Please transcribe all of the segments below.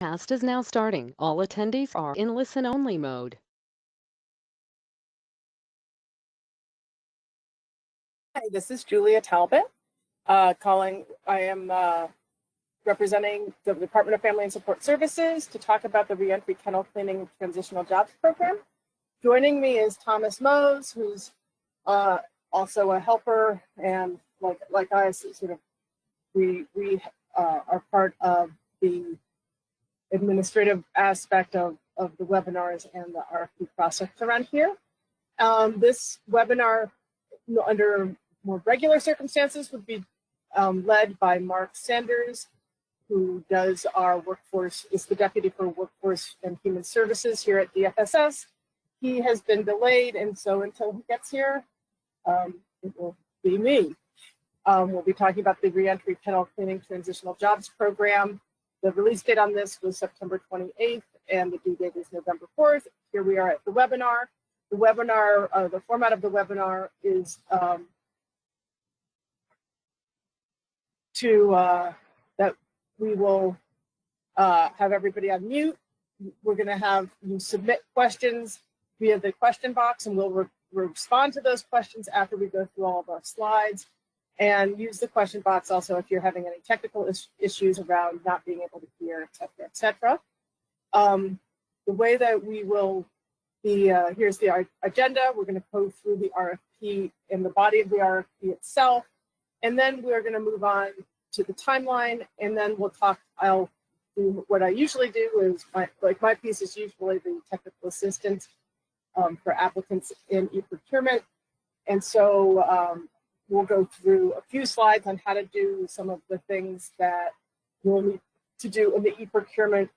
Cast is now starting. All attendees are in listen-only mode. Hi, this is Julia Talbot calling. I am representing the Department of Family and Support Services to talk about the Reentry Kennel Cleaning Transitional Jobs Program. Joining me is Thomas Mose, who's also a helper, and like I sort of we are part of the administrative aspect of the webinars and the RFP process around here. This webinar, under more regular circumstances, would be led by Mark Sanders, who does our workforce, is the Deputy for Workforce and Human Services here at DFSS. He has been delayed, and so until he gets here, it will be me. We'll be talking about the Reentry Kennel Cleaning Transitional Jobs Program. The release date on this was September 28th, and the due date is November 4th. Here we are at the webinar. The webinar, the format of the webinar is that we will have everybody on mute. We're going to have you submit questions via the question box, and we'll respond to those questions after we go through all of our slides. And use the question box also if you're having any technical issues around not being able to hear, et cetera, et cetera. The way that we will be, here's the agenda. We're going to go through the RFP and the body of the RFP itself. And then we're going to move on to the timeline, and then we'll talk. I'll do what I usually do is my piece is usually the technical assistance for applicants in e-procurement. And so we'll go through a few slides on how to do some of the things that we'll need to do in the e-procurement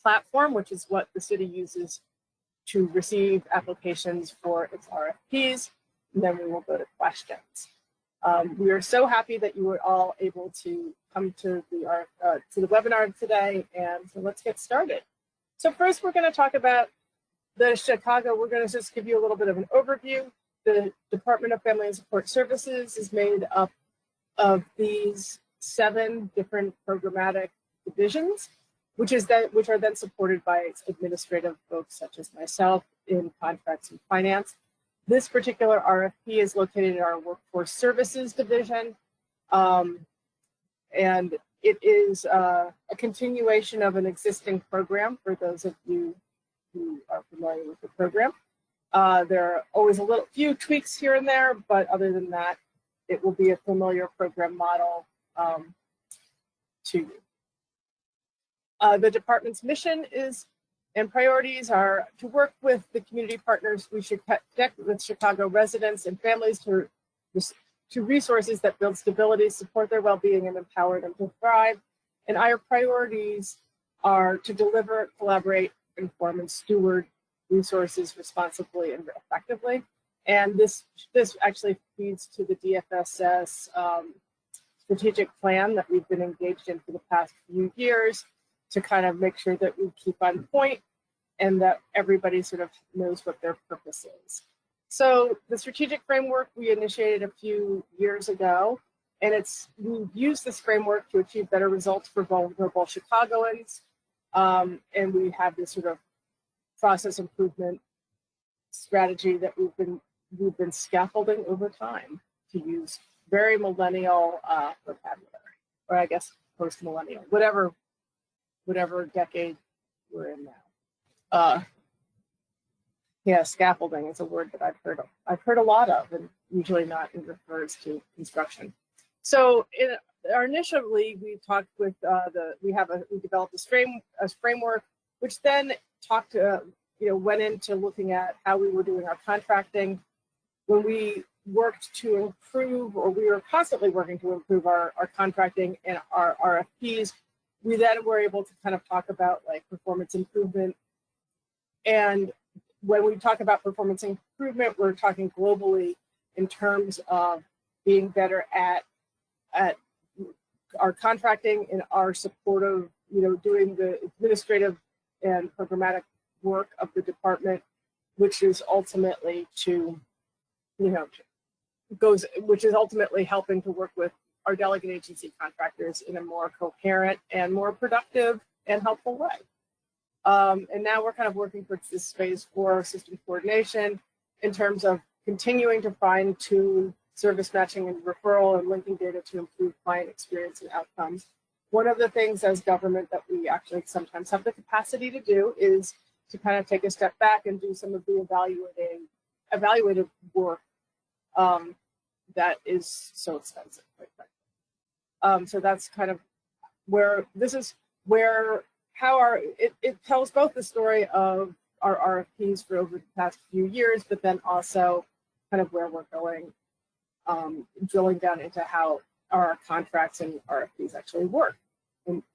platform, which is what the city uses to receive applications for its RFPs. And then we will go to questions. We are so happy that you were all able to come to the webinar today, and so let's get started. So first, we're going to talk about the Chicago. We're going to just give you a little bit of an overview. The Department of Family and Support Services is made up of these 7 different programmatic divisions, which are then supported by its administrative folks such as myself in contracts and finance. This particular RFP is located in our Workforce Services division, and it is a continuation of an existing program for those of you who are familiar with the program. There are always a few tweaks here and there, but other than that, it will be a familiar program model to you. The department's mission and priorities are to work with the community partners. We should connect with Chicago residents and families to resources that build stability, support their well-being, and empower them to thrive. And our priorities are to deliver, collaborate, inform, and steward resources responsibly and effectively. And this actually feeds to the DFSS strategic plan that we've been engaged in for the past few years to kind of make sure that we keep on point and that everybody sort of knows what their purpose is. So the strategic framework we initiated a few years ago, and we've used this framework to achieve better results for vulnerable Chicagoans. And we have this sort of process improvement strategy that we've been scaffolding over time to use very millennial vocabulary, or I guess post-millennial, whatever decade we're in now. Yeah, scaffolding is a word that I've heard a lot of, and usually not it refers to construction. So initially we talked with we developed this framework, which then went into looking at how we were doing our contracting. When we worked to improve, or we were constantly working to improve our contracting and our RFPs, we then were able to kind of talk about like performance improvement. And when we talk about performance improvement, we're talking globally in terms of being better at our contracting and our support of, doing the administrative and programmatic work of the department, which is ultimately helping to work with our delegate agency contractors in a more coherent and more productive and helpful way. And now we're kind of working towards this phase 4 system coordination in terms of continuing to fine tune service matching and referral and linking data to improve client experience and outcomes. One of the things as government that we actually sometimes have the capacity to do is to kind of take a step back and do some of the evaluative work that is so expensive, quite frankly. So that's kind of where this is where how it tells both the story of our RFPs for over the past few years, but then also kind of where we're going, drilling down into how our contracts and RFPs actually work,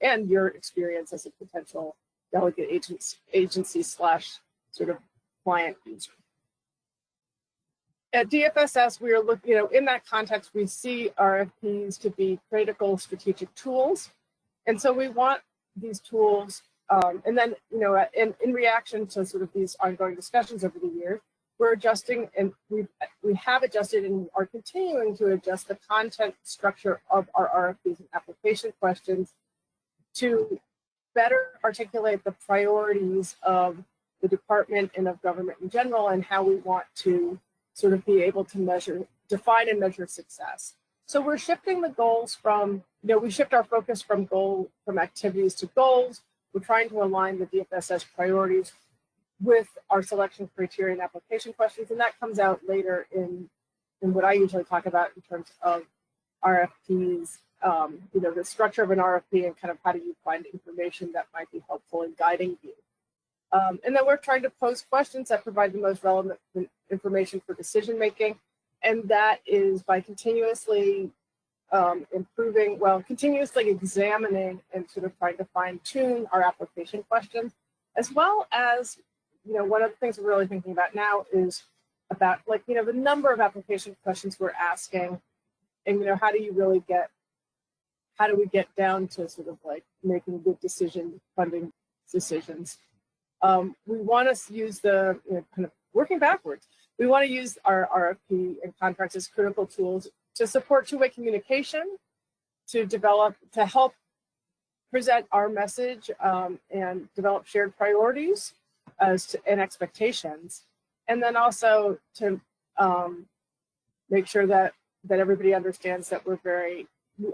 and your experience as a potential delegate agency / sort of client user. At DFSS, we are looking, in that context, we see RFPs to be critical strategic tools. And so we want these tools, and then, in reaction to sort of these ongoing discussions over the years, we're adjusting, and we have adjusted and are continuing to adjust the content structure of our RFPs and application questions to better articulate the priorities of the department and of government in general, and how we want to sort of be able to define and measure success. So we're shifting the goals from, we shift our focus from activities to goals. We're trying to align the DFSS priorities with our selection criteria and application questions, and that comes out later in what I usually talk about in terms of RFPs, the structure of an RFP and kind of how do you find information that might be helpful in guiding you. And then we're trying to pose questions that provide the most relevant information for decision making, and that is by continuously continuously examining and sort of trying to fine tune our application questions, as well as, one of the things we're really thinking about now is about the number of application questions we're asking, and how do we get down to sort of making good funding decisions. We want to use kind of working backwards. We want to use our RFP and contracts as critical tools to support two-way communication, to help present our message and develop shared priorities and expectations, and then also to make sure that everybody understands that we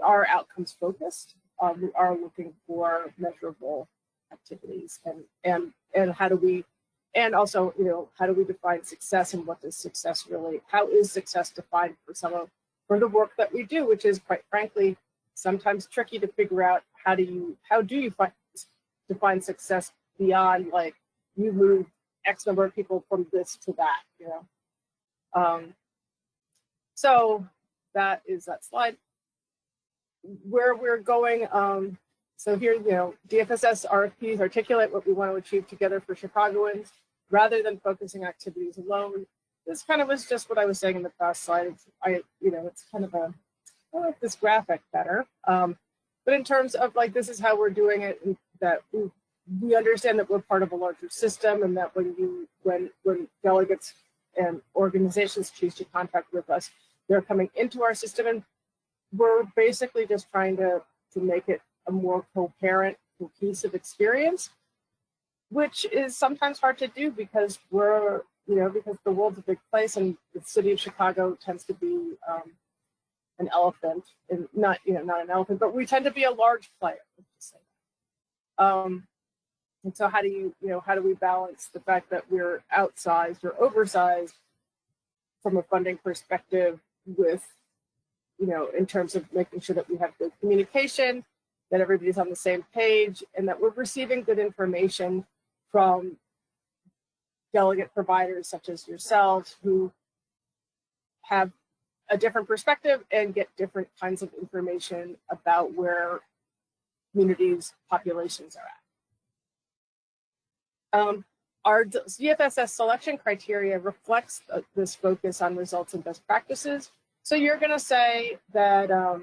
are outcomes focused. We are looking for measurable activities, and how do we define success, and what does success how is success defined for the work that we do, which is quite frankly sometimes tricky to figure out. How do you define success beyond you move X number of people from this to that, so that is that slide. Where we're going, so here, DFSS RFPs articulate what we want to achieve together for Chicagoans, rather than focusing activities alone. This kind of was just what I was saying in the past slide. It's kind of I like this graphic better. But in terms of this is how we're doing it, and that we understand that we're part of a larger system, and that when delegates and organizations choose to contract with us, they're coming into our system, and we're basically just trying to make it a more coherent, cohesive experience, which is sometimes hard to do because because the world's a big place, and the city of Chicago tends to be an elephant, and not an elephant, but we tend to be a large player. Let's just say that. And so how do we balance the fact that we're outsized or oversized from a funding perspective with, in terms of making sure that we have good communication, that everybody's on the same page, and that we're receiving good information from delegate providers such as yourselves, who have a different perspective and get different kinds of information about where communities' populations are at. Our DFSS selection criteria reflects this focus on results and best practices. So you're going to say that our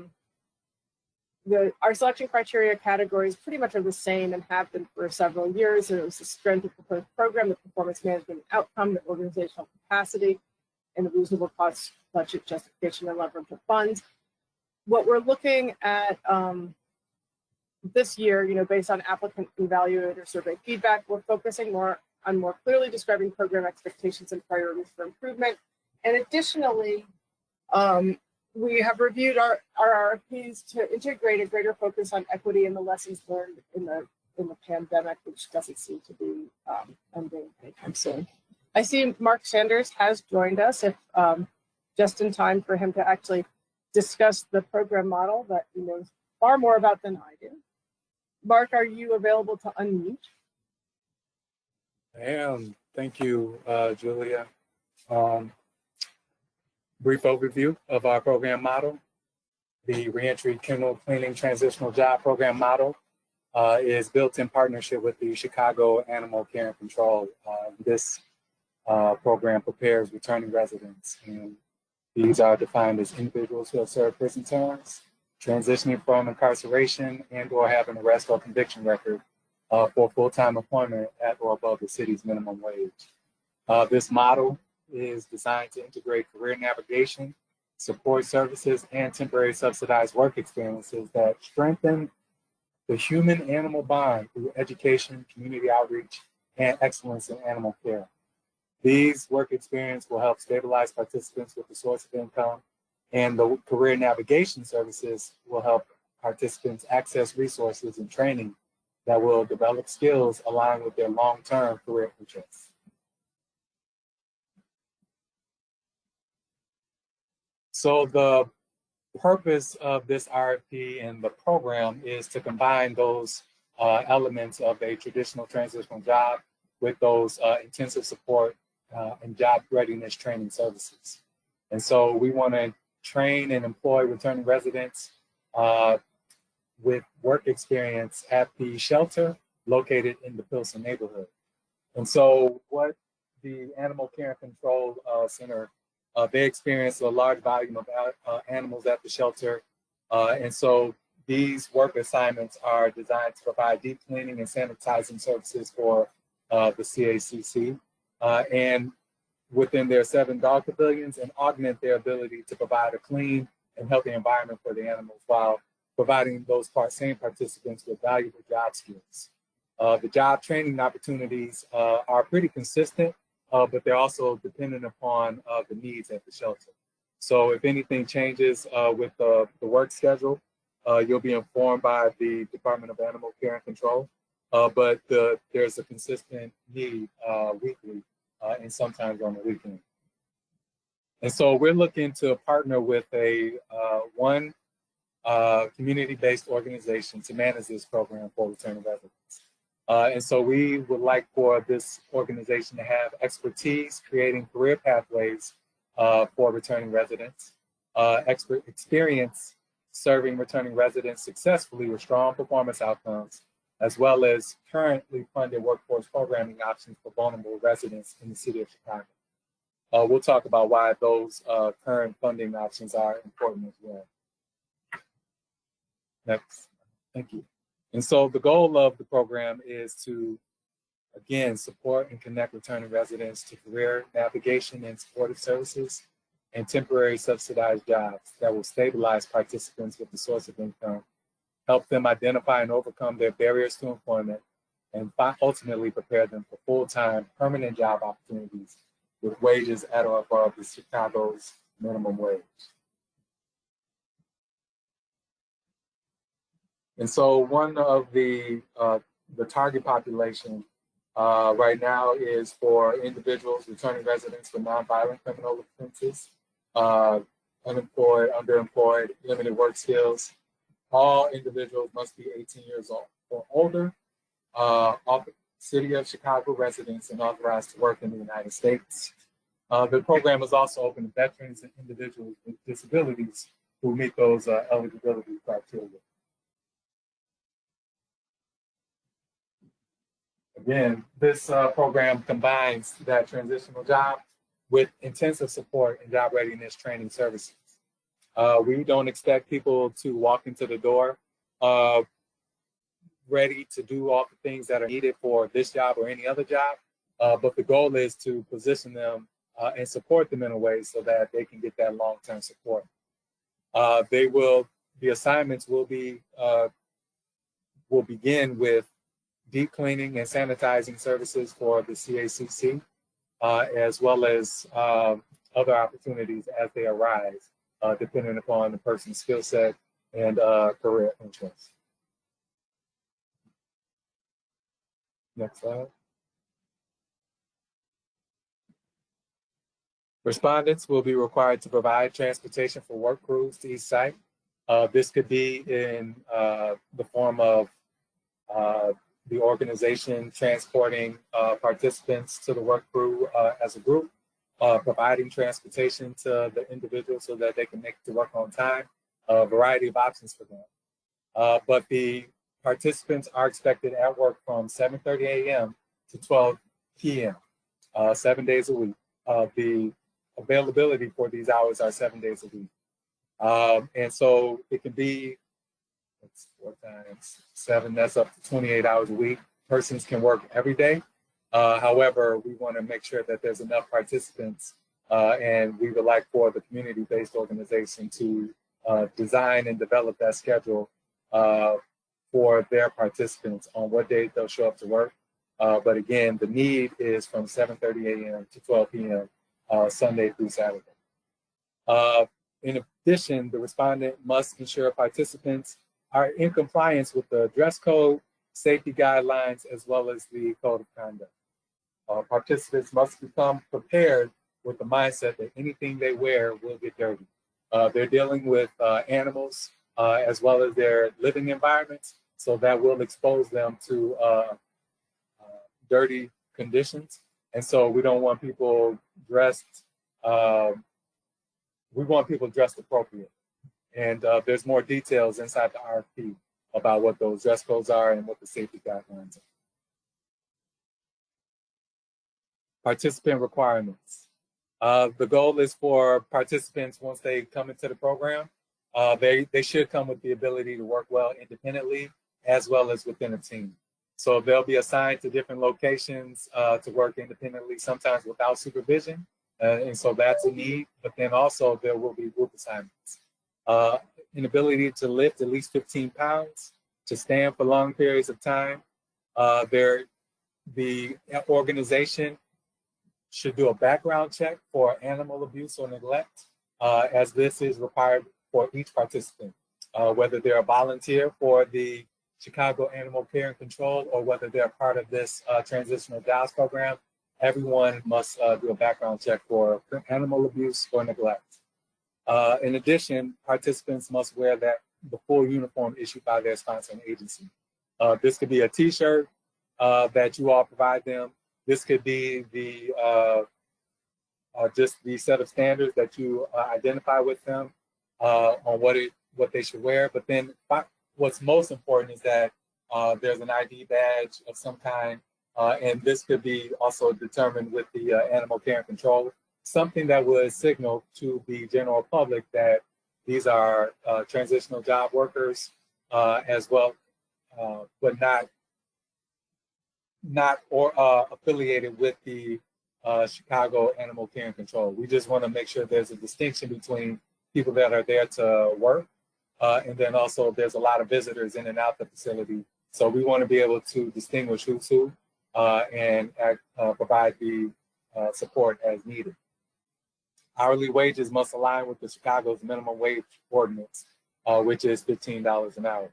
selection criteria categories pretty much are the same and have been for several years. It was the strength of proposed program, the performance management outcome, the organizational capacity, and the reasonable cost, budget justification, and leverage of funds. What we're looking at this year, based on applicant evaluator survey feedback, we're focusing more on more clearly describing program expectations and priorities for improvement. And additionally, we have reviewed our RFPs to integrate a greater focus on equity and the lessons learned in the pandemic, which doesn't seem to be ending anytime soon. I see Mark Sanders has joined us, if just in time for him to actually discuss the program model that he knows far more about than I do. Mark, are you available to unmute? I am. Thank you, Julia. Brief overview of our program model. The Reentry Kennel Cleaning Transitional Job Program model is built in partnership with the Chicago Animal Care and Control. This program prepares returning residents, and these are defined as individuals who have served prison terms, transitioning from incarceration and/or have an arrest or conviction record for full-time employment at or above the city's minimum wage. This model is designed to integrate career navigation, support services, and temporary subsidized work experiences that strengthen the human-animal bond through education, community outreach, and excellence in animal care. These work experiences will help stabilize participants with a source of income, and the career navigation services will help participants access resources and training that will develop skills aligned with their long-term career interests. So the purpose of this RFP and the program is to combine those elements of a traditional transitional job with those intensive support and job readiness training services. And so we want to train and employ returning residents with work experience at the shelter located in the Pilsen neighborhood. And so what the Animal Care and Control Center, they experience a large volume of animals at the shelter. And so these work assignments are designed to provide deep cleaning and sanitizing services for the CACC. And within their 7 dog pavilions, and augment their ability to provide a clean and healthy environment for the animals while providing those same participants with valuable job skills. The job training opportunities are pretty consistent, but they're also dependent upon the needs at the shelter. So if anything changes with the work schedule, you'll be informed by the Department of Animal Care and Control, but there's a consistent need weekly and sometimes on the weekend. And so we're looking to partner with one community-based organization to manage this program for returning residents. And so we would like for this organization to have expertise creating career pathways for returning residents, experience serving returning residents successfully with strong performance outcomes, as well as currently funded workforce programming options for vulnerable residents in the city of Chicago. We'll talk about why those current funding options are important as well. Next, thank you. And so the goal of the program is to, again, support and connect returning residents to career navigation and supportive services and temporary subsidized jobs that will stabilize participants with a source of income, help them identify and overcome their barriers to employment, and ultimately prepare them for full-time permanent job opportunities with wages at or above the Chicago's minimum wage. And so one of the target population right now is for individuals, returning residents with nonviolent criminal offenses, unemployed, underemployed, limited work skills. All individuals must be 18 years old or older, City of Chicago residents, and authorized to work in the United States. The program is also open to veterans and individuals with disabilities who meet those eligibility criteria. Again, this program combines that transitional job with intensive support and job readiness training services. We don't expect people to walk into the door ready to do all the things that are needed for this job or any other job, but the goal is to position them and support them in a way so that they can get that long-term support. The assignments will be will begin with deep cleaning and sanitizing services for the CACC, as well as other opportunities as they arise, depending upon the person's skill set and career interests. Next slide. Respondents will be required to provide transportation for work crews to each site. This could be in the form of the organization transporting participants to the work crew as a group, providing transportation to the individual so that they can make it to work on time, a variety of options for them. But the participants are expected at work from 7:30 a.m. to 12 p.m., 7 days a week. The availability for these hours are 7 days a week. And so it can be, it's 4 times 7, that's up to 28 hours a week. Persons can work every day. However, we want to make sure that there's enough participants, and we would like for the community-based organization to design and develop that schedule for their participants on what date they'll show up to work. But again, the need is from 7:30 a.m. to 12 p.m. Sunday through Saturday. In addition, the respondent must ensure participants are in compliance with the dress code, safety guidelines, as well as the code of conduct. Participants must become prepared with the mindset that anything they wear will get dirty. They're dealing with animals as well as their living environments, so that will expose them to dirty conditions. And so we don't want people dressed, we want people dressed appropriate. And there's more details inside the RFP about what those dress codes are and what the safety guidelines are. Participant requirements. The goal is for participants, once they come into the program, they should come with the ability to work well independently as well as within a team. So they'll be assigned to different locations to work independently, sometimes without supervision. And so that's a need, but then also there will be group assignments. An ability to lift at least 15 pounds, to stand for long periods of time. The organization should do a background check for animal abuse or neglect, as this is required for each participant, whether they're a volunteer for the Chicago Animal Care and Control or whether they're part of this transitional jobs program. Everyone must do a background check for animal abuse or neglect. In addition, participants must wear the full uniform issued by their sponsoring agency. This could be a T-shirt that you all provide them. This could be just the set of standards that you identify with them on what they should wear. But then what's most important is that there's an ID badge of some kind, and this could be also determined with the Animal Care and Control, something that would signal to the general public that these are transitional job workers as well, but not affiliated with the Chicago Animal Care and Control. We just want to make sure there's a distinction between people that are there to work, and then also there's a lot of visitors in and out the facility. So we want to be able to distinguish who's who and provide the support as needed. Hourly wages must align with the Chicago's minimum wage ordinance, which is $15 an hour.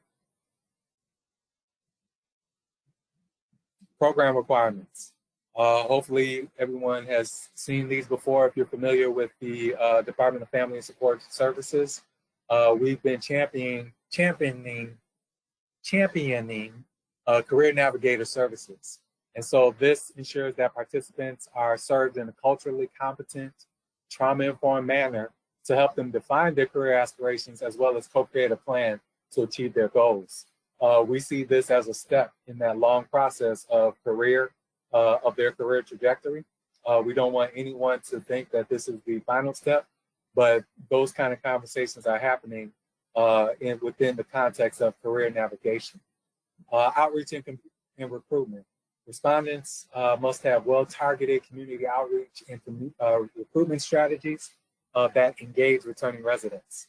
Program requirements. Hopefully everyone has seen these before. If you're familiar with the Department of Family and Support Services, we've been championing career navigator services. And so this ensures that participants are served in a culturally competent, trauma-informed manner to help them define their career aspirations as well as co-create a plan to achieve their goals. We see this as a step in that long process of their career trajectory. We don't want anyone to think that this is the final step, but those kind of conversations are happening within the context of career navigation. Outreach and recruitment. Respondents must have well-targeted community outreach and recruitment strategies that engage returning residents.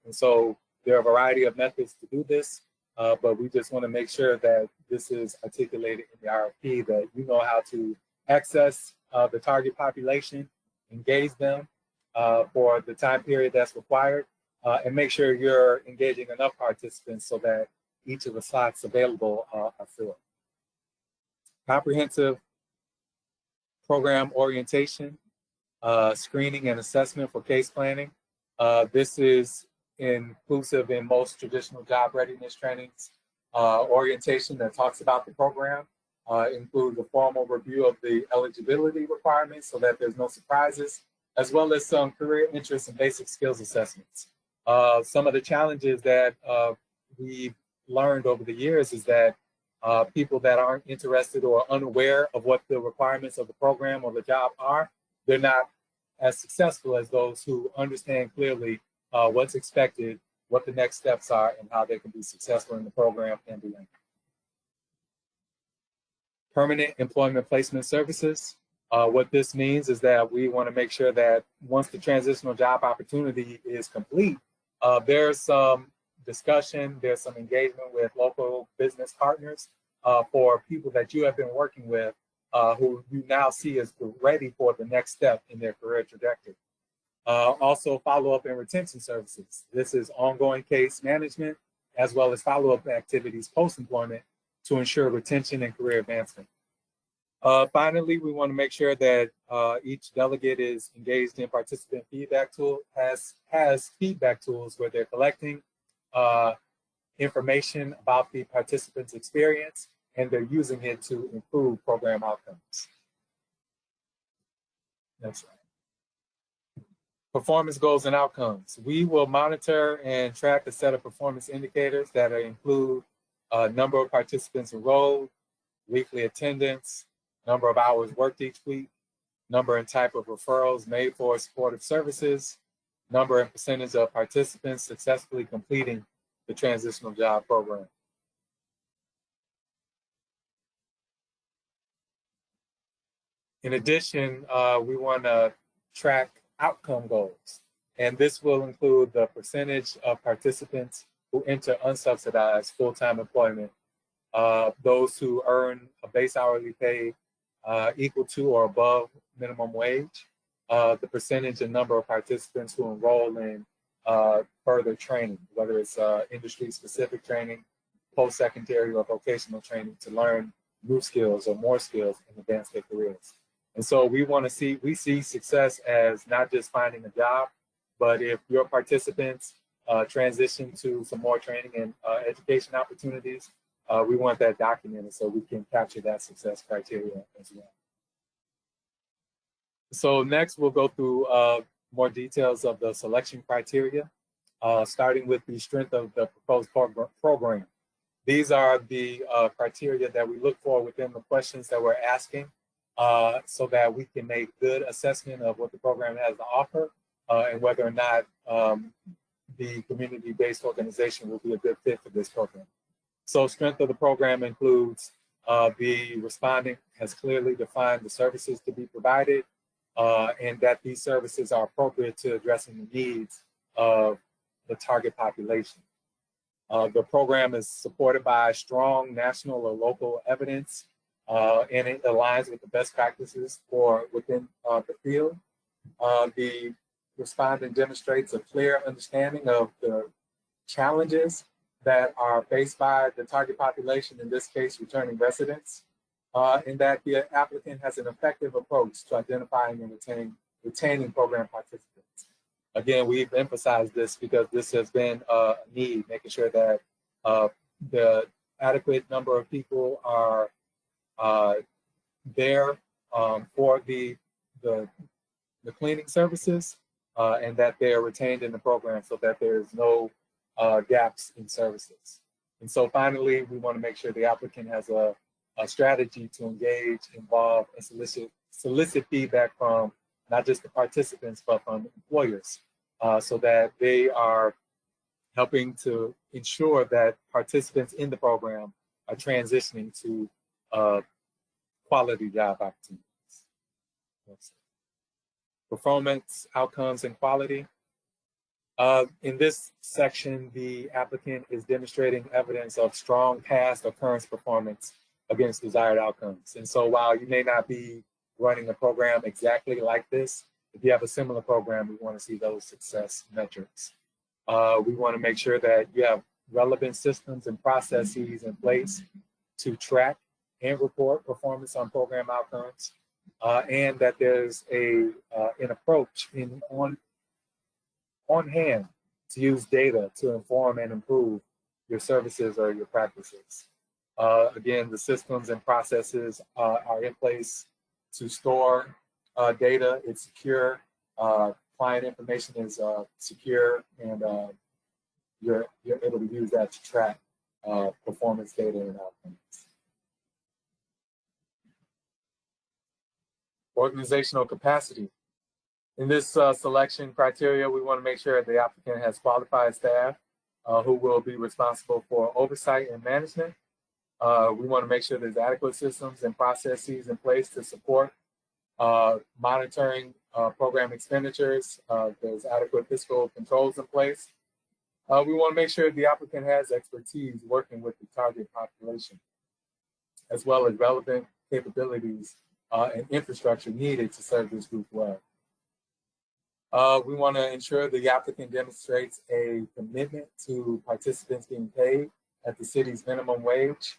And so there are a variety of methods to do this. but we just want to make sure that this is articulated in the RFP, that you know how to access the target population, engage them for the time period that's required, and make sure you're engaging enough participants so that each of the slots available are filled. Comprehensive program orientation, screening and assessment for case planning. This is inclusive in most traditional job readiness trainings. Orientation that talks about the program includes a formal review of the eligibility requirements so that there's no surprises, as well as some career interest and basic skills assessments. Some of the challenges that we've learned over the years is that people that aren't interested or unaware of what the requirements of the program or the job are, they're not as successful as those who understand clearly what's expected, what the next steps are, and how they can be successful in the program and beyond. Permanent employment placement services. What this means is that we want to make sure that once the transitional job opportunity is complete, there's some discussion, there's some engagement with local business partners for people that you have been working with who you now see as ready for the next step in their career trajectory. Also, follow-up and retention services. This is ongoing case management as well as follow-up activities post-employment to ensure retention and career advancement. Finally, we want to make sure that each delegate is engaged in participant feedback tool, has feedback tools where they're collecting information about the participant's experience, and they're using it to improve program outcomes. Next slide. Performance goals and outcomes. We will monitor and track a set of performance indicators that include number of participants enrolled, weekly attendance, number of hours worked each week, number and type of referrals made for supportive services, number and percentage of participants successfully completing the transitional job program. In addition, we want to track outcome goals, and this will include the percentage of participants who enter unsubsidized full-time employment, those who earn a base hourly pay equal to or above minimum wage, the percentage and number of participants who enroll in further training, whether it's industry-specific training, post-secondary or vocational training to learn new skills or more skills and advance their careers. And so we see success as not just finding a job, but if your participants transition to some more training and education opportunities, we want that documented so we can capture that success criteria as well. So next we'll go through more details of the selection criteria, starting with the strength of the proposed program. These are the criteria that we look for within the questions that we're asking so that we can make good assessment of what the program has to offer and whether or not the community-based organization will be a good fit for this program. So strength of the program includes the respondent has clearly defined the services to be provided and that these services are appropriate to addressing the needs of the target population. The program is supported by strong national or local evidence and it aligns with the best practices for within the field. The respondent demonstrates a clear understanding of the challenges that are faced by the target population, in this case, returning residents, and that the applicant has an effective approach to identifying and retaining program participants. Again, we've emphasized this because this has been a need, making sure that the adequate number of people are there for the cleaning services and that they are retained in the program so that there's no gaps in services. And so finally, we want to make sure the applicant has a strategy to engage, involve, and solicit feedback from not just the participants, but from employers so that they are helping to ensure that participants in the program are transitioning to quality job opportunities. Performance, outcomes, and quality. In this section, the applicant is demonstrating evidence of strong past or current performance against desired outcomes. And so while you may not be running a program exactly like this, if you have a similar program, we want to see those success metrics. We want to make sure that you have relevant systems and processes in place to track and report performance on program outcomes, and that there's an approach on hand to use data to inform and improve your services or your practices. Again, the systems and processes are in place to store data. It's secure. Client information is secure, and you're able to use that to track performance data and outcomes. Organizational capacity. In this selection criteria, we want to make sure the applicant has qualified staff who will be responsible for oversight and management. We want to make sure there's adequate systems and processes in place to support monitoring program expenditures. There's adequate fiscal controls in place. We want to make sure the applicant has expertise working with the target population, as well as relevant capabilities and infrastructure needed to serve this group well. We want to ensure the applicant demonstrates a commitment to participants being paid at the city's minimum wage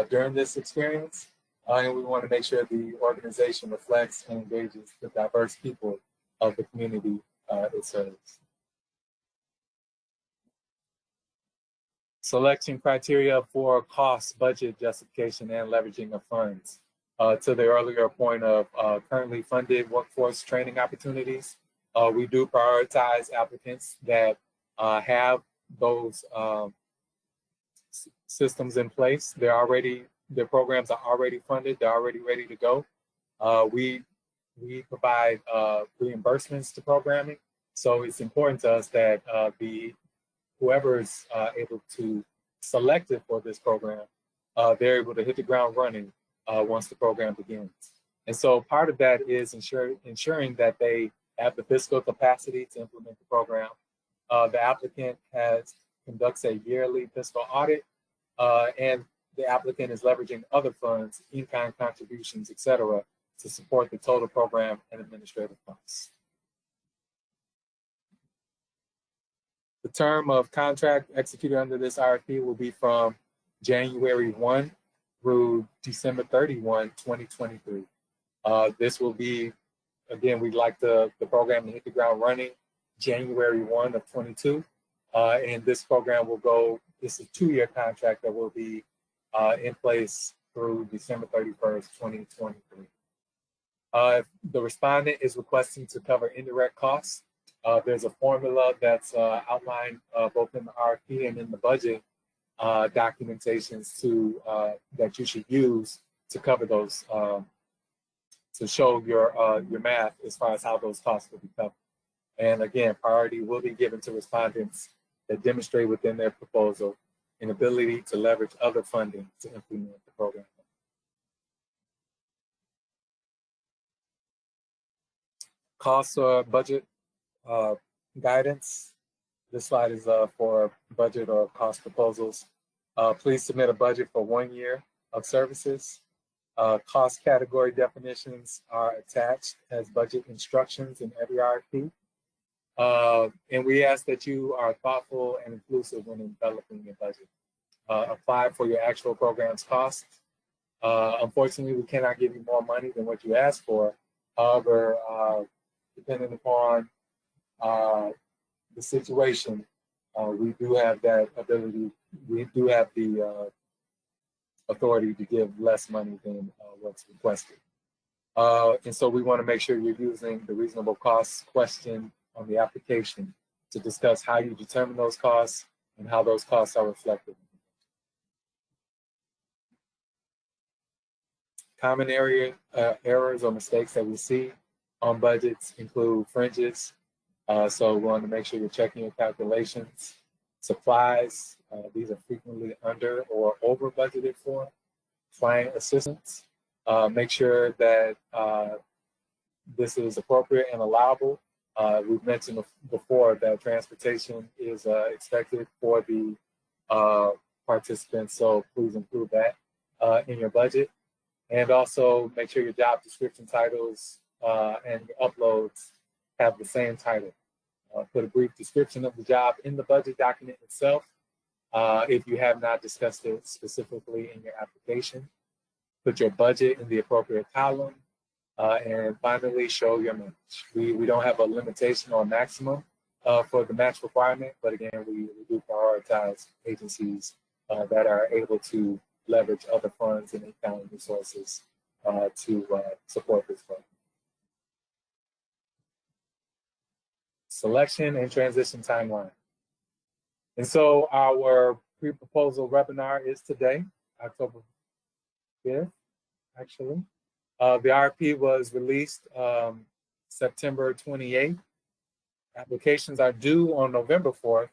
during this experience. And we want to make sure the organization reflects and engages the diverse people of the community it serves. Selection criteria for cost, budget justification, and leveraging of funds. To the earlier point of currently funded workforce training opportunities, we do prioritize applicants that have those systems in place. Their programs are already funded. They're already ready to go. We provide reimbursements to programming. So it's important to us that whoever is able to select it for this program, they're able to hit the ground running once the program begins. And so part of that is ensuring that they have the fiscal capacity to implement the program. The applicant conducts a yearly fiscal audit, and the applicant is leveraging other funds, in-kind contributions, et cetera, to support the total program and administrative costs. The term of contract executed under this RFP will be from January 1 through December 31, 2023. This will be, again, we'd like the program to hit the ground running January 1 of 22. And this program will go, this is a 2-year contract that will be in place through December 31st, 2023. The respondent is requesting to cover indirect costs. There's a formula that's outlined both in the RFP and in the budget documentations that you should use to cover those, to show your math as far as how those costs will be covered. And again, priority will be given to respondents that demonstrate within their proposal an ability to leverage other funding to implement the program. Cost or budget guidance. This slide is for budget or cost proposals. Please submit a budget for 1 year of services. Cost category definitions are attached as budget instructions in every RFP. And we ask that you are thoughtful and inclusive when developing your budget. Apply for your actual program's costs. Unfortunately, we cannot give you more money than what you asked for. However, depending upon the situation, we do have that ability. We do have the authority to give less money than what's requested. And so we want to make sure you're using the reasonable costs question on the application to discuss how you determine those costs and how those costs are reflected. Common errors or mistakes that we see on budgets include fringes. So we want to make sure you're checking your calculations. Supplies, these are frequently under or over budgeted for. Client assistance, make sure that this is appropriate and allowable We've mentioned before that transportation is expected for the participants, so please include that in your budget. And also make sure your job description titles and your uploads have the same title. Put a brief description of the job in the budget document itself if you have not discussed it specifically in your application. Put your budget in the appropriate column. And finally, show your match. We don't have a limitation or maximum for the match requirement, but again, we do prioritize agencies that are able to leverage other funds and in-kind resources to support this program. Selection and transition timeline. And so our pre-proposal webinar is today, October 5th, actually. The RFP was released September 28th. Applications are due on November 4th,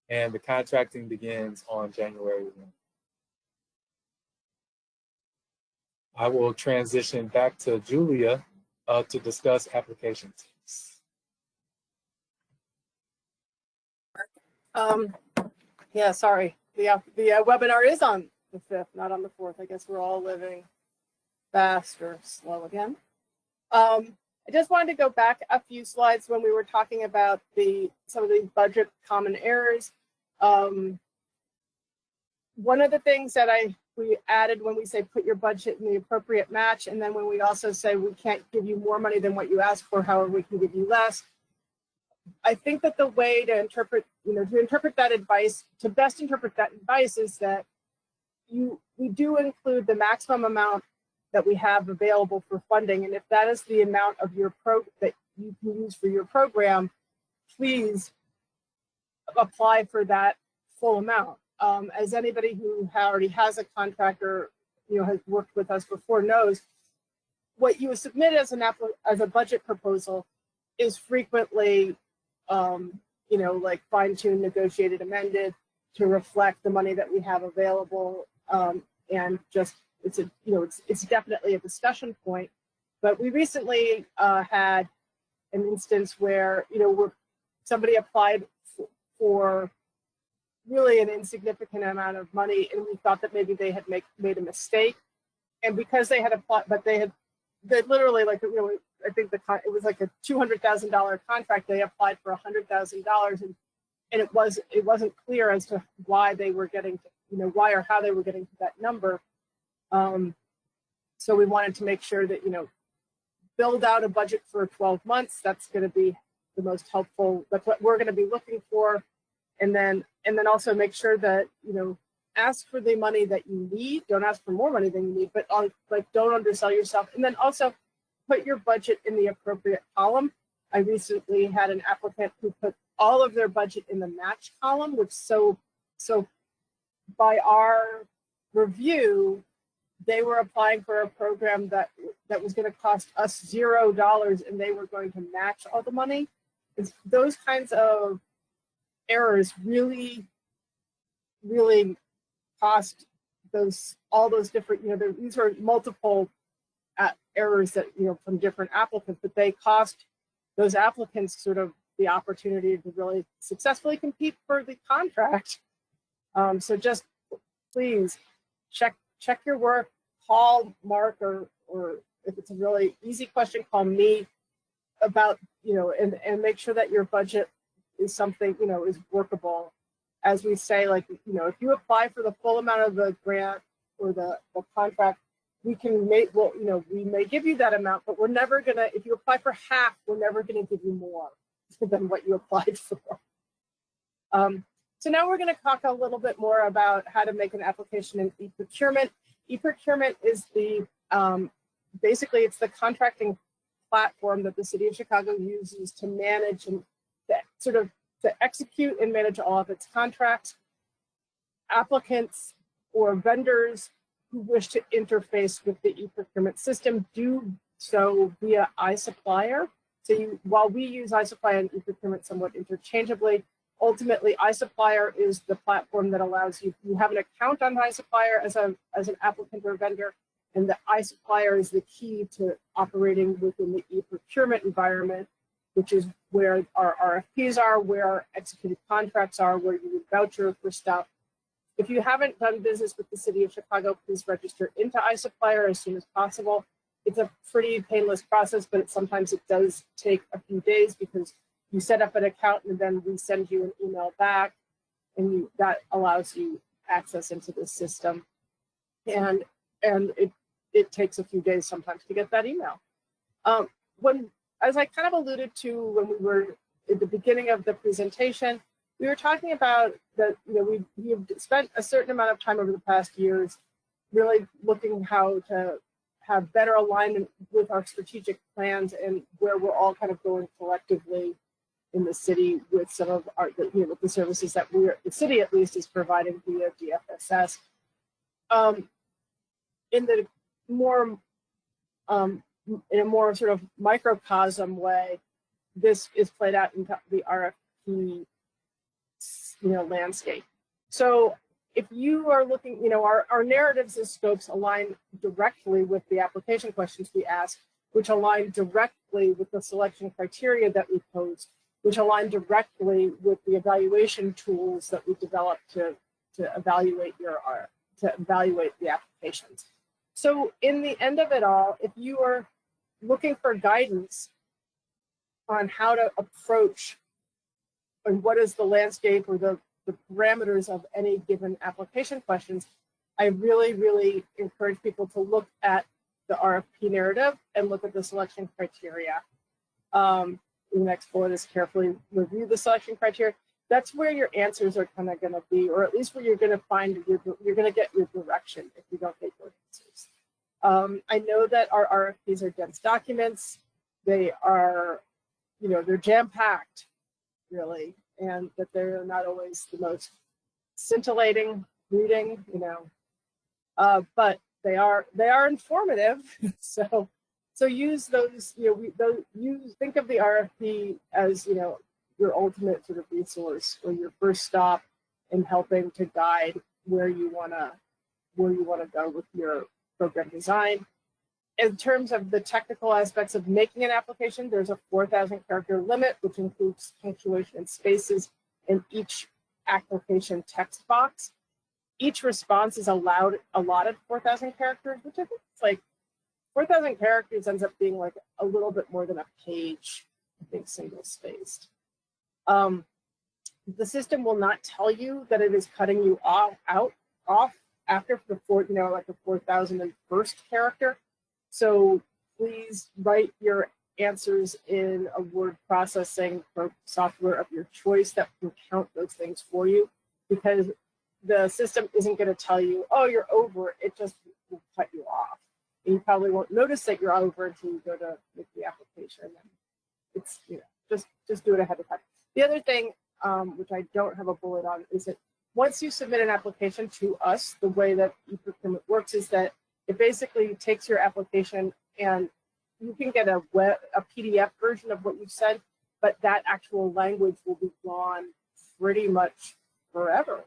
and the contracting begins on January 1. I will transition back to Julia to discuss applications. Yeah, sorry. The webinar is on the 5th, not on the 4th. I guess we're all living fast or slow again. I just wanted to go back a few slides when we were talking about some of these budget common errors. One of the things that we added when we say put your budget in the appropriate match, and then when we also say we can't give you more money than what you asked for, however, we can give you less. I think that the way to interpret, that advice, to best interpret that advice is that we do include the maximum amount that we have available for funding, and if that is the amount of your that you can use for your program, please apply for that full amount. As anybody who already has a contract or has worked with us before knows, what you submit as a budget proposal is frequently like fine-tuned, negotiated, amended to reflect the money that we have available, and just it's definitely a discussion point. But we recently had an instance where somebody applied for really an insignificant amount of money, and we thought that maybe they had made a mistake, and because they had applied, but they literally, like, I think it was like a $200,000 contract. They applied for $100,000, and it wasn't clear as to why they were getting to, why or how they were getting to that number. So we wanted to make sure that build out a budget for 12 months. That's going to be the most helpful. That's what we're going to be looking for, and then also make sure that ask for the money that you need. Don't ask for more money than you need, but don't undersell yourself. And then also put your budget in the appropriate column. I recently had an applicant who put all of their budget in the match column, which so by our review, they were applying for a program that was going to cost us $0, and they were going to match all the money. Those kinds of errors really cost all those different, these are multiple errors that, from different applicants, but they cost those applicants sort of the opportunity to really successfully compete for the contract. So just please check your work, call Mark, or if it's a really easy question, call me about, and make sure that your budget is something, is workable. As we say, like, if you apply for the full amount of the grant or the contract, we may give you that amount, but we're never gonna, if you apply for half, we're never gonna give you more than what you applied for. So now we're gonna talk a little bit more about how to make an application in e-procurement. E-procurement is basically it's the contracting platform that the city of Chicago uses to manage and to execute and manage all of its contracts. Applicants or vendors who wish to interface with the e-procurement system do so via iSupplier. So while we use iSupplier and e-procurement somewhat interchangeably, ultimately iSupplier is the platform that allows you have an account on iSupplier as an applicant or vendor, and the iSupplier is the key to operating within the e-procurement environment. which is where our RFPs are, where our executed contracts are, where you would voucher for stuff. If you haven't done business with the city of Chicago, please register into iSupplier as soon as possible. It's a pretty painless process, but sometimes it does take a few days because you set up an account and then we send you an email back, and that allows you access into the system. And it takes a few days sometimes to get that email. As I kind of alluded to when we were at the beginning of the presentation, we were talking about that, we've spent a certain amount of time over the past years really looking how to have better alignment with our strategic plans and where we're all kind of going collectively in the city with some of our, with the services that the city at least is providing via DFSS. In a more sort of microcosm way, this is played out in the RFP, landscape. So if you are looking, our narratives and scopes align directly with the application questions we ask, which align directly with the selection criteria that we post, which align directly with the evaluation tools that we develop to evaluate the applications. So in the end of it all, if you are looking for guidance on how to approach and what is the landscape or the parameters of any given application questions, I really, really encourage people to look at the RFP narrative and look at the selection criteria. The next bullet is carefully review the selection criteria. That's where your answers are kind of going to be, or at least where you're going to find you're going to get your direction if you don't get your answers. I know that our RFPs are dense documents. They are, they're jam-packed, really, and that they're not always the most scintillating reading, but they are informative. So use those, think of the RFP as, your ultimate sort of resource or your first stop in helping to guide where you wanna go with your program design. In terms of the technical aspects of making an application, there's a 4,000 character limit, which includes punctuation and spaces in each application text box. Each response is allotted 4,000 characters, which I think is like 4,000 characters ends up being like a little bit more than a page, I think, single spaced. The system will not tell you that it is cutting you off after the 4,001st character. So please write your answers in a word processing software of your choice that can count those things for you, because the system isn't going to tell you, oh, you're over, it just will cut you off. And you probably won't notice that you're over until you go to make the application. And it's, just do it ahead of time. The other thing, which I don't have a bullet on, is that once you submit an application to us, the way that e-procurement works is that it basically takes your application and you can get a PDF version of what you've said, but that actual language will be gone pretty much forever.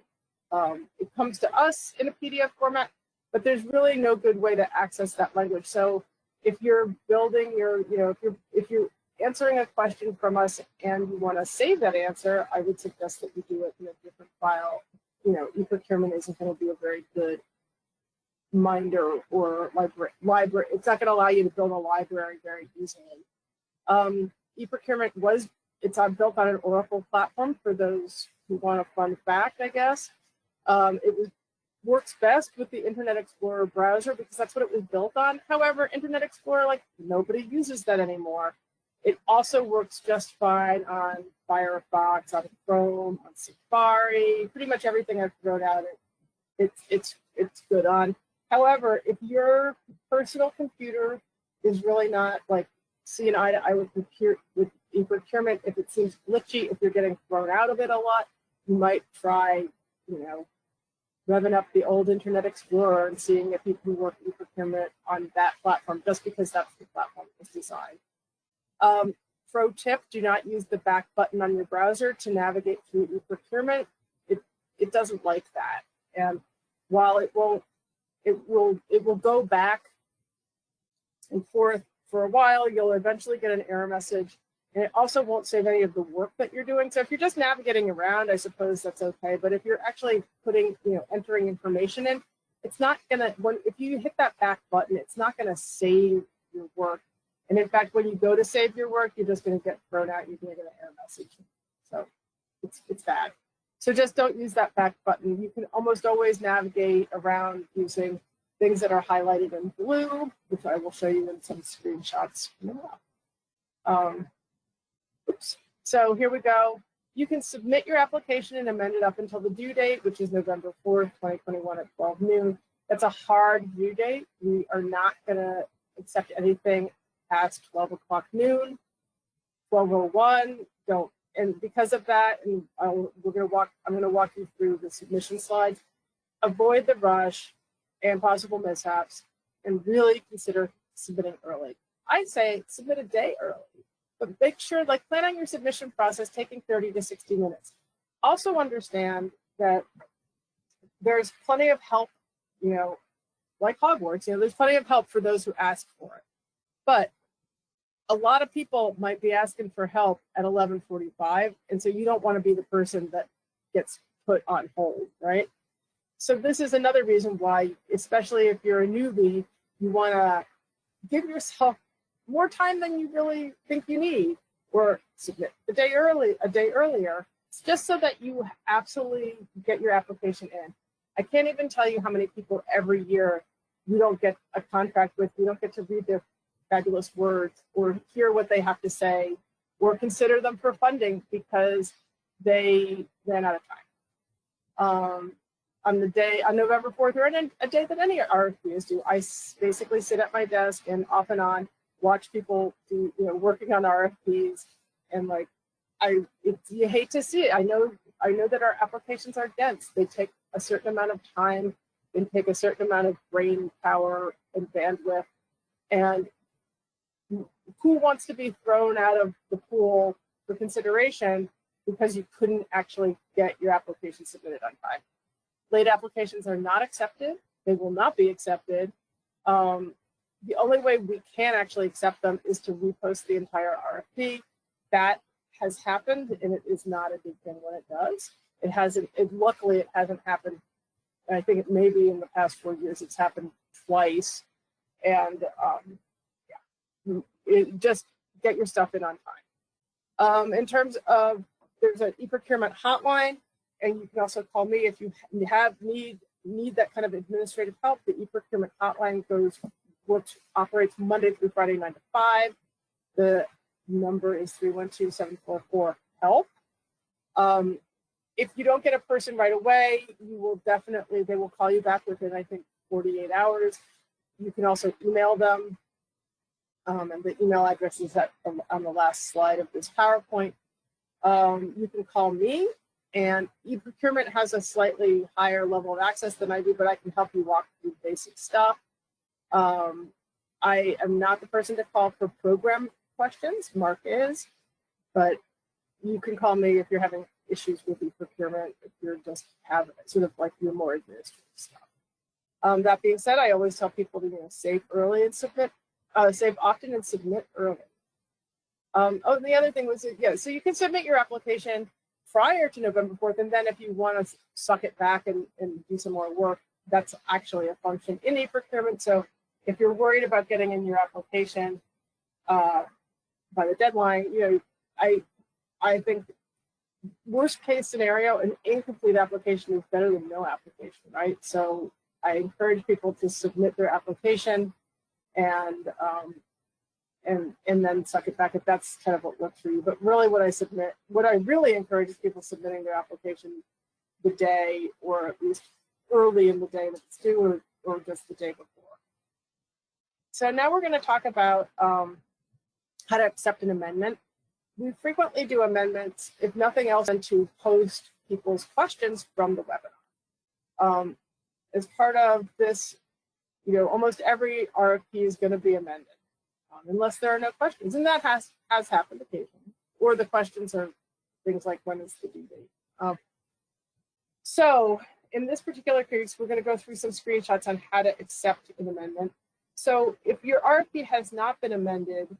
It comes to us in a PDF format, but there's really no good way to access that language. So if you're building your, if you're answering a question from us and you want to save that answer, I would suggest that you do it in a different file. E-procurement isn't going to be a very good Minder or library. It's not going to allow you to build a library very easily. E-procurement it's built on an Oracle platform for those who want a fun fact, I guess. It works best with the Internet Explorer browser because that's what it was built on. However, Internet Explorer, nobody uses that anymore. It also works just fine on Firefox, on Chrome, on Safari, pretty much everything I've thrown out. It's good on. However, if your personal computer is really not seeing eye to eye with e-procurement, if it seems glitchy, if you're getting thrown out of it a lot, you might try, revving up the old Internet Explorer and seeing if you can work e-procurement on that platform, just because that's the platform it was designed. Pro tip, do not use the back button on your browser to navigate through e-procurement. It doesn't like that. And while it will go back and forth for a while, you'll eventually get an error message And it also won't save any of the work that you're doing. So if you're just navigating around, I suppose that's okay. But if you're actually putting, entering information in, it's not gonna, if you hit that back button, it's not gonna save your work. And in fact, when you go to save your work, you're just gonna get thrown out, you're gonna get an error message. So it's bad. So just don't use that back button. You can almost always navigate around using things that are highlighted in blue, which I will show you in some screenshots. Oops. So here we go. You can submit your application and amend it up until the due date, which is November 4th, 2021 at 12 noon. That's a hard due date. We are not going to accept anything past 12 o'clock noon, 12:01. Don't. And because of that, and I'm going to walk you through the submission slides. Avoid the rush and possible mishaps, and really consider submitting early. I'd say submit a day early. But make sure, plan on your submission process taking 30 to 60 minutes. Also understand that there's plenty of help, like Hogwarts, there's plenty of help for those who ask for it. But a lot of people might be asking for help at 11:45, and so you don't want to be the person that gets put on hold, right? So this is another reason why, especially if you're a newbie, you want to give yourself more time than you really think you need, or submit a day earlier, just so that you absolutely get your application in. I can't even tell you how many people every year you don't get a contract with, you don't get to read their fabulous words or hear what they have to say or consider them for funding because they ran out of time. On November 4th, or a day that any RFP is due, I basically sit at my desk and off and on watch people do, working on RFPs, and you hate to see it. I know that our applications are dense. They take a certain amount of time, and take a certain amount of brain power and bandwidth. And who wants to be thrown out of the pool for consideration because you couldn't actually get your application submitted on time? Late applications are not accepted. They will not be accepted. The only way we can actually accept them is to repost the entire RFP. That has happened, and it is not a big thing when it does. It hasn't. Luckily, it hasn't happened. I think it maybe in the past 4 years it's happened twice. And just get your stuff in on time. In terms of, there's an e-procurement hotline, and you can also call me if you need that kind of administrative help. The e-procurement hotline operates Monday through Friday, 9 to 5. The number is 312-744-HELP. If you don't get a person right away, they will call you back within, I think, 48 hours. You can also email them. And the email address is on the last slide of this PowerPoint. You can call me, and e-procurement has a slightly higher level of access than I do, but I can help you walk through basic stuff. I am not the person to call for program questions. Mark is, but you can call me if you're having issues with e-procurement, if you're just have sort of your more administrative stuff. That being said, I always tell people to save early and submit. Save often and submit early. The other thing was, so you can submit your application prior to November 4th, and then if you want to suck it back and do some more work, that's actually a function in e-procurement. So if you're worried about getting in your application by the deadline, I think worst case scenario, an incomplete application is better than no application, right? So I encourage people to submit their application and then suck it back if that's kind of what works for you. But really what I really encourage is people submitting their application the day, or at least early in the day that it's due, or just the day before. So now we're going to talk about how to accept an amendment. We frequently do amendments, if nothing else, than to post people's questions from the webinar. As part of this, almost every RFP is going to be amended, unless there are no questions. And that has happened occasionally. Or the questions are things like, when is the due date? So in this particular case, we're going to go through some screenshots on how to accept an amendment. So if your RFP has not been amended,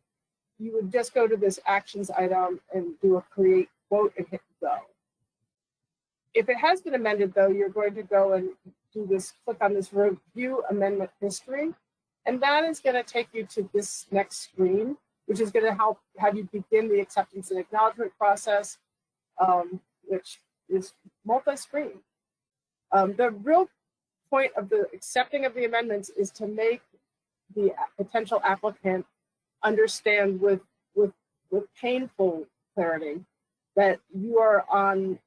you would just go to this actions item and do a create quote and hit go. If it has been amended though, you're going to go and do this, click on this review amendment history. And that is going to take you to this next screen, which is going to have you begin the acceptance and acknowledgement process, which is multi-screen. The real point of the accepting of the amendments is to make the potential applicant understand with painful clarity that you are on,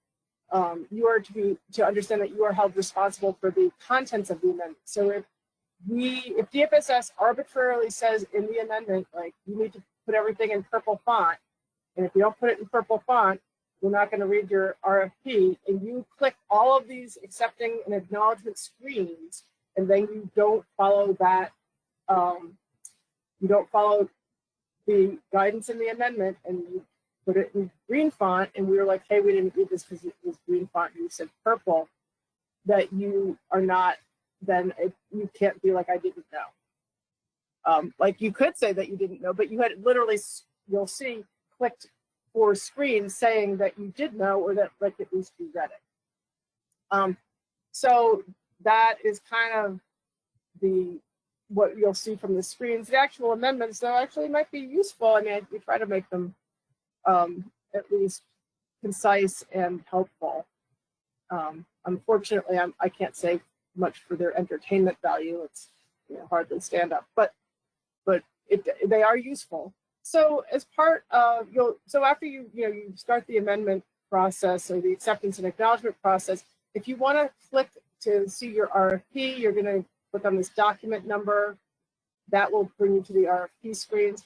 to understand that you are held responsible for the contents of the amendment. So if DFSS arbitrarily says in the amendment, like you need to put everything in purple font, and if you don't put it in purple font, we're not going to read your RFP, and you click all of these accepting and acknowledgement screens, and then you don't follow that, you don't follow the guidance in the amendment, and you put it in green font, and we were like, hey, we didn't read this because it was green font, and you said purple, that you are not, then you can't be like, I didn't know. Like you could say that you didn't know, but you had literally, you'll see, clicked for screens saying that you did know, or that like at least you read it. So that is kind of what you'll see from the screens. The actual amendments, though, actually might be useful. I mean, we try to make them at least concise and helpful. Unfortunately, I can't say much for their entertainment value. It's hardly stand up, but they are useful. So as part of so after you start the amendment process or the acceptance and acknowledgement process, if you want to click to see your RFP, you're going to click on this document number. That will bring you to the RFP screens.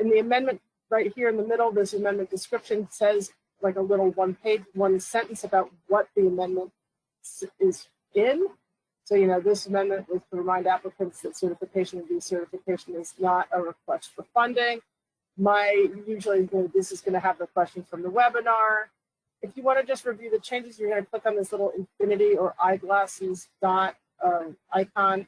In the amendment right here in the middle, this amendment description says like a little one sentence about what the amendment is in. So, this amendment was to remind applicants that certification and decertification is not a request for funding. Usually this is going to have the questions from the webinar. If you want to just review the changes, you're going to click on this little infinity or eyeglasses dot icon.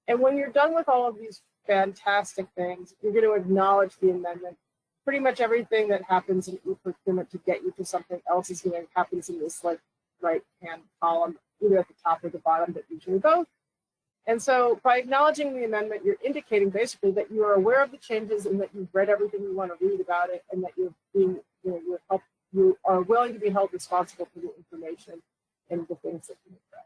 And when you're done with all of these fantastic things, you're going to acknowledge the amendment. Pretty much everything that happens in e-procurement to get you to something else is going to happen in this like right-hand column, either at the top or the bottom, but usually both. And so by acknowledging the amendment, you're indicating basically that you are aware of the changes and that you've read everything you want to read about it, and that you're being, you are willing to be held responsible for the information and the things that you've read.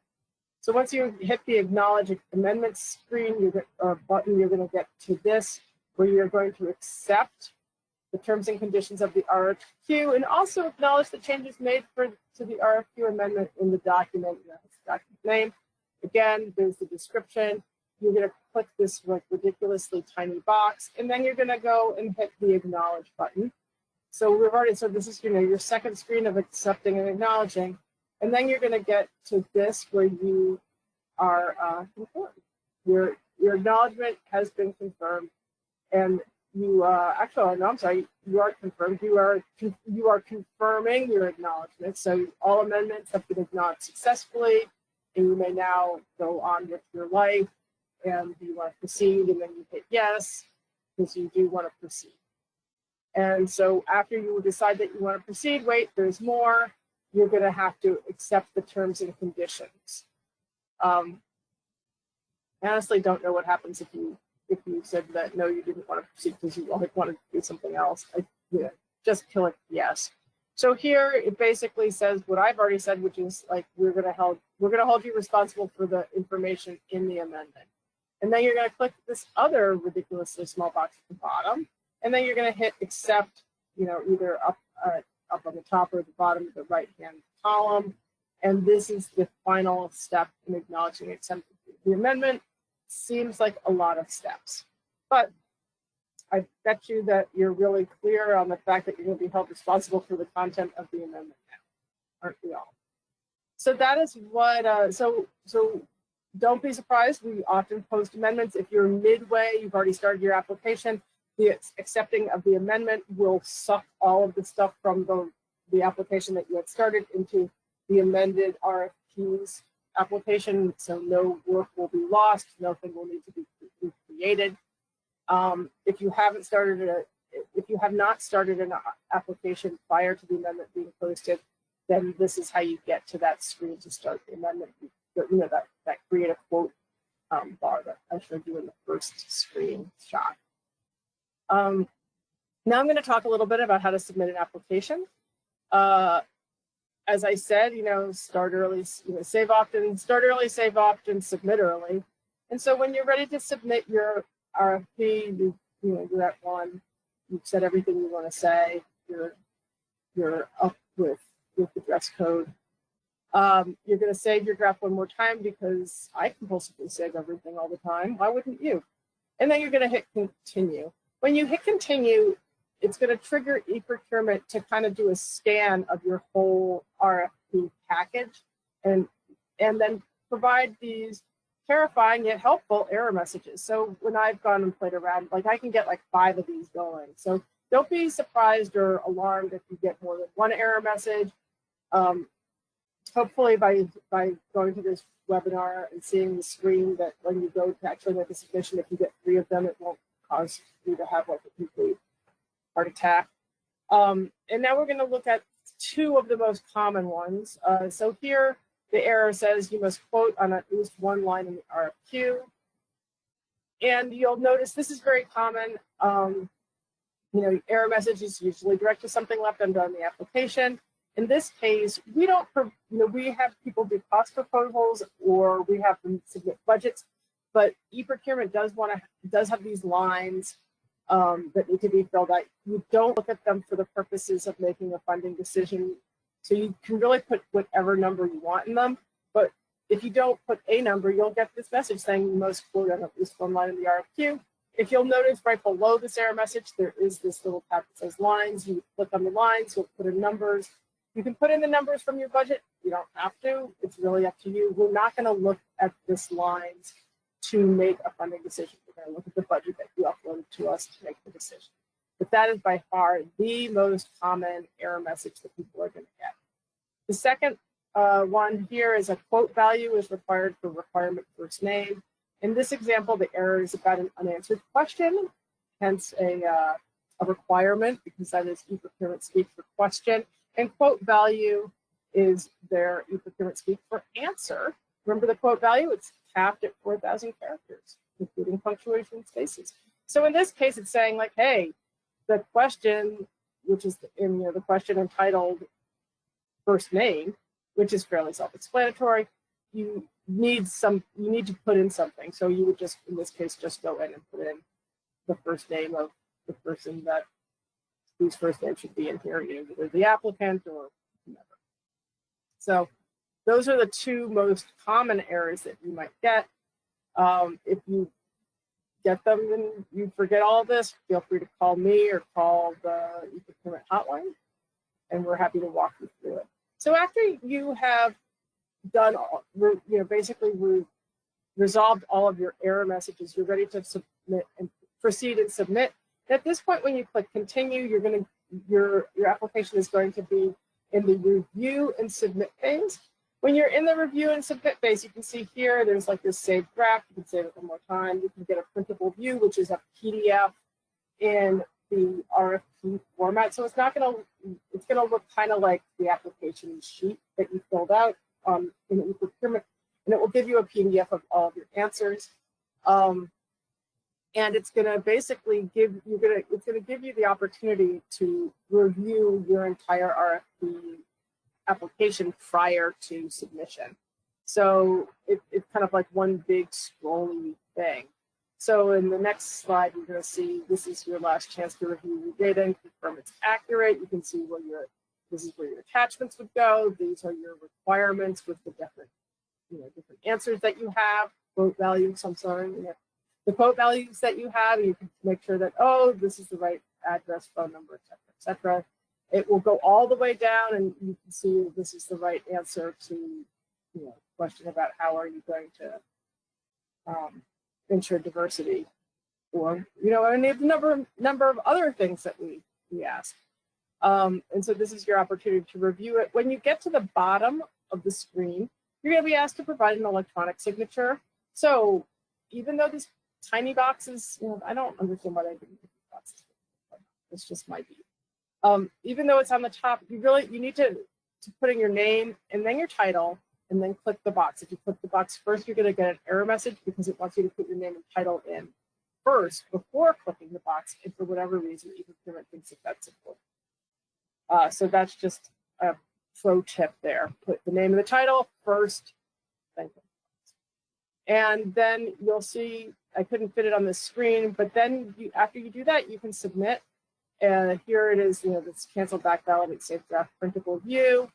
So once you hit the acknowledge amendments screen or button, you're going to get to this, where you're going to accept the terms and conditions of the RFQ and also acknowledge the changes made to the RFQ amendment in the document. It's the document name. Again, there's the description. You're going to click this ridiculously tiny box, and then you're going to go and hit the acknowledge button. So this is your second screen of accepting and acknowledging, and then you're going to get to this where you are confirmed. Your acknowledgement has been confirmed, and you actually, no, I'm sorry, you aren't confirmed. You are confirming your acknowledgement. So all amendments have been acknowledged successfully, and you may now go on with your life. And you want to proceed, and then you hit yes because you do want to proceed. And so after you decide that you want to proceed, wait, there's more. You're going to have to accept the terms and conditions. I honestly don't know what happens if you said that no, you didn't want to proceed because you wanted to do something else. Just click yes. So here it basically says what I've already said, which is like we're going to hold you responsible for the information in the amendment. And then you're going to click this other ridiculously small box at the bottom, and then you're going to hit accept, either up on the top or the bottom of the right-hand column. And this is the final step in acknowledging acceptance. The amendment seems like a lot of steps, but I bet you that you're really clear on the fact that you're going to be held responsible for the content of the amendment now, aren't we all? So that is what, so don't be surprised. We often post amendments. If you're midway, you've already started your application, the accepting of the amendment will suck all of the stuff from the application that you had started into the amended RFP's application. So no work will be lost. Nothing will need to be created. If you haven't started if if you have not started an application prior to the amendment being posted, then this is how you get to that screen to start the amendment. You know, that create a quote bar that I showed you in the first screenshot. Now I'm going to talk a little bit about how to submit an application. As I said, you know, start early, save often, start early, save often, submit early. And so when you're ready to submit your RFP, you're at one, you've said everything you want to say, you're up with the dress code. You're going to save your draft one more time because I compulsively save everything all the time. Why wouldn't you? And then you're going to hit continue. When you hit continue, it's going to trigger e-procurement to kind of do a scan of your whole RFP package and then provide these terrifying yet helpful error messages. So when I've gone and played around, like I can get like 5 of these going. So don't be surprised or alarmed if you get more than one error message. Hopefully by going to this webinar and seeing the screen that when you go to actually make a submission, if you get 3 of them, it won't cause you to have like a complete heart attack. And now we're going to look at 2 of the most common ones. So here, the error says you must quote on at least one line in the RFQ. And you'll notice this is very common. You know, error message is usually direct to something left undone in the application. In this case, we don't, we have people do cost proposals or we have them submit budgets, but e-procurement does have these lines that need to be filled out. You don't look at them for the purposes of making a funding decision. So you can really put whatever number you want in them. But if you don't put a number, you'll get this message saying you must quote on at least one line in the RFQ. If you'll notice right below this error message, there is this little tab that says lines. You click on the lines, you'll put in numbers. You can put in the numbers from your budget. You don't have to. It's really up to you. We're not going to look at this lines to make a funding decision. We're going to look at the budget that you uploaded to us to make the decision. But that is by far the most common error message that people are going to get. The second one here is a quote value is required for requirement first name. In this example, the error is about an unanswered question, hence a requirement, because that is e-procurement speak for question. And quote value is their e-procurement speak for answer. Remember the quote value? It's capped at 4,000 characters, including punctuation spaces. So in this case, it's saying like, hey, the question, which is in the question entitled first name, which is fairly self-explanatory, you need to put in something. So you would just, in this case, just go in and put in the first name of the person whose first name should be in here, either the applicant or whomever. So those are the 2 most common errors that you might get. If you get them and you forget all of this, feel free to call me or call the e-procurement hotline, and we're happy to walk you through it. So after you have done, basically resolved all of your error messages, you're ready to submit and proceed and submit. At this point, when you click continue, your application is going to be in the review and submit phase. When you're in the review and submit phase, you can see here, there's like this saved draft. You can save it one more time. You can get a printable view, which is a PDF in the RFP format. So it's going to look kind of like the application sheet that you filled out in e-procurement, and it will give you a PDF of all of your answers. And it's going to basically give you the opportunity to review your entire RFP application prior to submission. So it's kind of like one big scrolly thing. So in the next slide, you're going to see this is your last chance to review your data and confirm it's accurate. You can see this is where your attachments would go. These are your requirements with the different answers that you have, quote values, the quote values that you have, and you can make sure that, oh, this is the right address, phone number, et cetera, et cetera. It will go all the way down, and you can see this is the right answer to question about how are you going to ensure diversity, or any of the number of other things that we ask. And so this is your opportunity to review it. When you get to the bottom of the screen, you're going to be asked to provide an electronic signature. So even though these tiny boxes, I don't understand why they didn't put these boxes. This just might be. Even though it's on the top, you need to put in your name and then your title and then click the box. If you click the box first, you're going to get an error message because it wants you to put your name and title in first before clicking the box. If for whatever reason, eProcurement thinks that that's important. So that's just a pro tip there. Put the name and the title first, then click the box. And then you'll see, I couldn't fit it on the screen, but then after you do that, you can submit. And here it is, this cancel back validate safe draft printable view.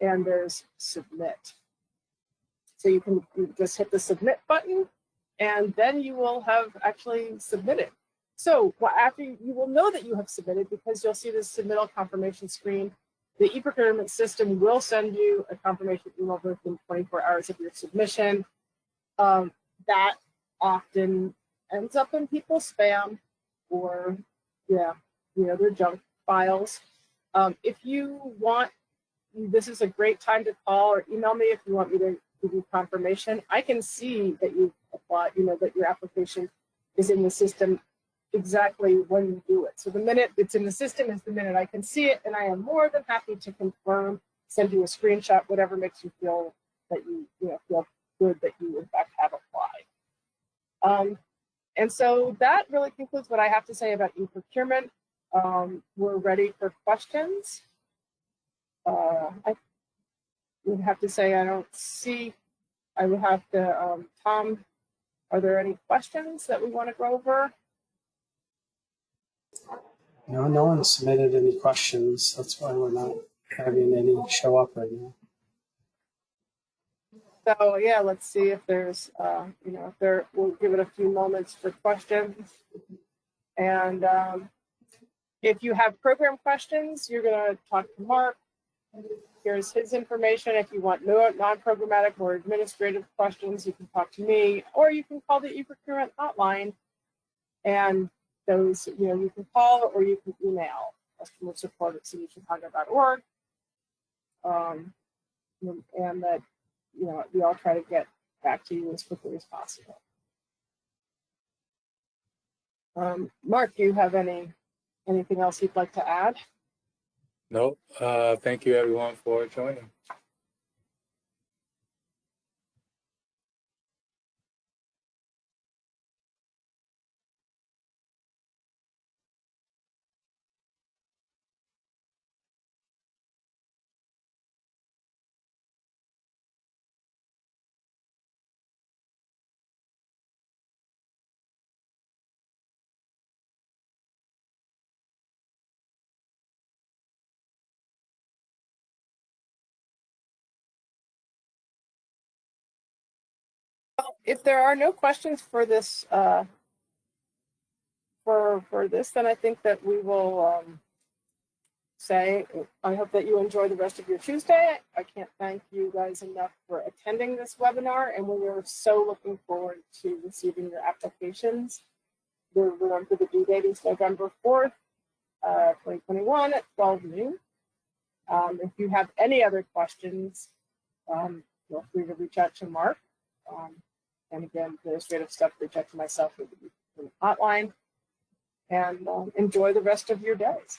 And there's submit. So you just hit the submit button, and then you will have actually submitted. So after you will know that you have submitted because you'll see this submittal confirmation screen. The eProcurement system will send you a confirmation email within 24 hours of your submission. That often ends up in people's spam or their junk files. If you want, this is a great time to call or email me if you want me to give you confirmation. I can see that you've applied, that your application is in the system exactly when you do it. So the minute it's in the system is the minute I can see it, and I am more than happy to confirm, send you a screenshot, whatever makes you feel that you feel good that you in fact have applied. And so that really concludes what I have to say about eProcurement. We're ready for questions. I would have to say I don't see, I would have to, Tom, are there any questions that we want to go over? No, no one submitted any questions. That's why we're not having any show up right now. So yeah, let's see if there's, we'll give it a few moments for questions. And if you have program questions, you're going to talk to Mark. Here's his information. If you want non-programmatic or administrative questions, you can talk to me, or you can call the eProcurement hotline. And those, you can call or you can email customer support at citychicago.org. And that, we all try to get back to you as quickly as possible. Mark, do you have anything else you'd like to add? Nope. Thank you everyone for joining. If there are no questions for this, for this, then I think that we will say, I hope that you enjoy the rest of your Tuesday. I can't thank you guys enough for attending this webinar, and we are so looking forward to receiving your applications. Remember, the due date is November 4th, 2021 at 12 noon. If you have any other questions, feel free to reach out to Mark. And again, administrative stuff, reach out to myself with the hotline. And enjoy the rest of your days.